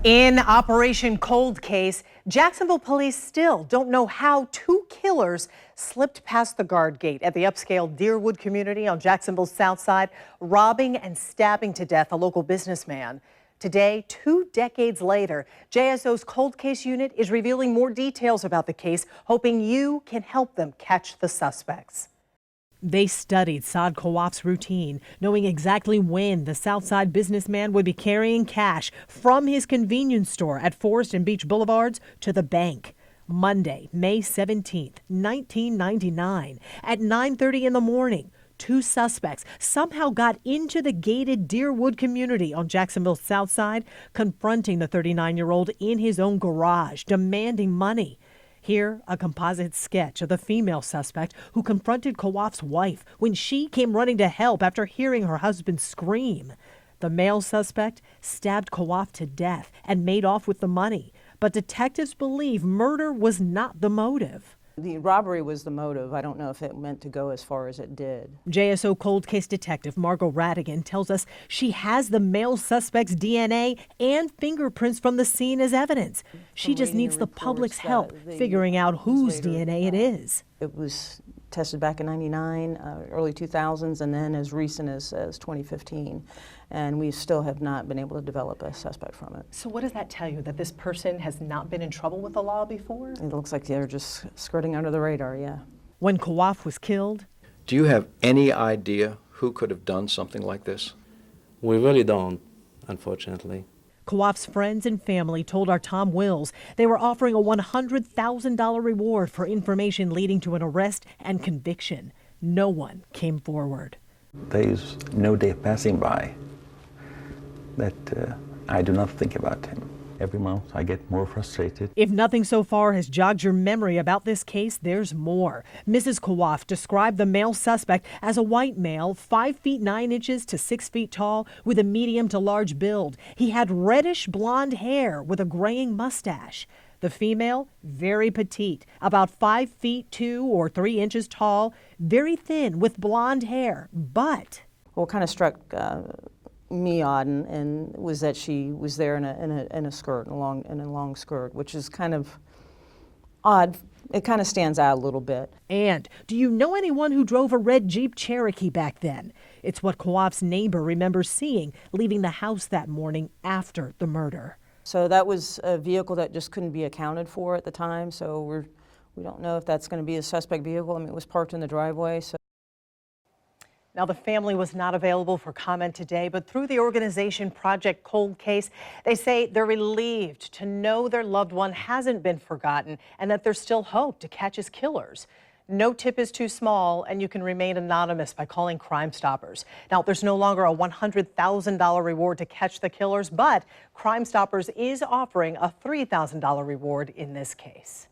In Operation Cold Case, Jacksonville police still don't know how two killers slipped past the guard gate at the upscale Deerwood community on Jacksonville's south side, robbing and stabbing to death a local businessman. Today, 2 decades later, JSO's Cold Case unit is revealing more details about the case, hoping you can help them catch the suspects. They studied Saad Kawaf's routine, knowing exactly when the Southside businessman would be carrying cash from his convenience store at Forest and Beach Boulevards to the bank. Monday, May 17th, 1999, at 9:30 in the morning, two suspects somehow got into the gated Deerwood community on Jacksonville's south side, confronting the 39-year-old in his own garage, demanding money. Here, a composite sketch of the female suspect who confronted Kawaf's wife when she came running to help after hearing her husband scream. The male suspect stabbed Kawaf to death and made off with the money, but detectives believe murder was not the motive. The robbery was the motive. I don't know if it meant to go as far as it did. JSO Cold Case Detective Margot Radigan tells us she has the male suspect's DNA and fingerprints from the scene as evidence. She just needs the public's help figuring out whose DNA it is. It was tested back in '99, early 2000s, and then as recent as 2015. And we still have not been able to develop a suspect from it. So what does that tell you, that this person has not been in trouble with the law before? It looks like they're just skirting under the radar, yeah. When Kawaf was killed. Do you have any idea who could have done something like this? We really don't, unfortunately. Kawaf's friends and family told our Tom Wills they were offering a $100,000 reward for information leading to an arrest and conviction. No one came forward. There is no day passing by that I do not think about him. Every month I get more frustrated. If nothing so far has jogged your memory about this case, there's more. Mrs. Kawaf described the male suspect as a white male, 5 feet 9 inches to 6 feet tall, with a medium to large build. He had reddish blonde hair with a graying mustache. The female, very petite, about 5 feet 2 or 3 inches tall, very thin with blonde hair, but... What kind of struck me odd and was that she was there in a skirt, in a long skirt, which is kind of odd. It kind of stands out a little bit. And do you know anyone who drove a red Jeep Cherokee back then? It's what Kawaf's neighbor remembers seeing leaving the house that morning after the murder. So that was a vehicle that just couldn't be accounted for at the time. So we don't know if that's going to be a suspect vehicle. I mean, it was parked in the driveway. So. Now, the family was not available for comment today, but through the organization Project Cold Case, they say they're relieved to know their loved one hasn't been forgotten and that there's still hope to catch his killers. No tip is too small, and you can remain anonymous by calling Crime Stoppers. Now, there's no longer a $100,000 reward to catch the killers, but Crime Stoppers is offering a $3,000 reward in this case.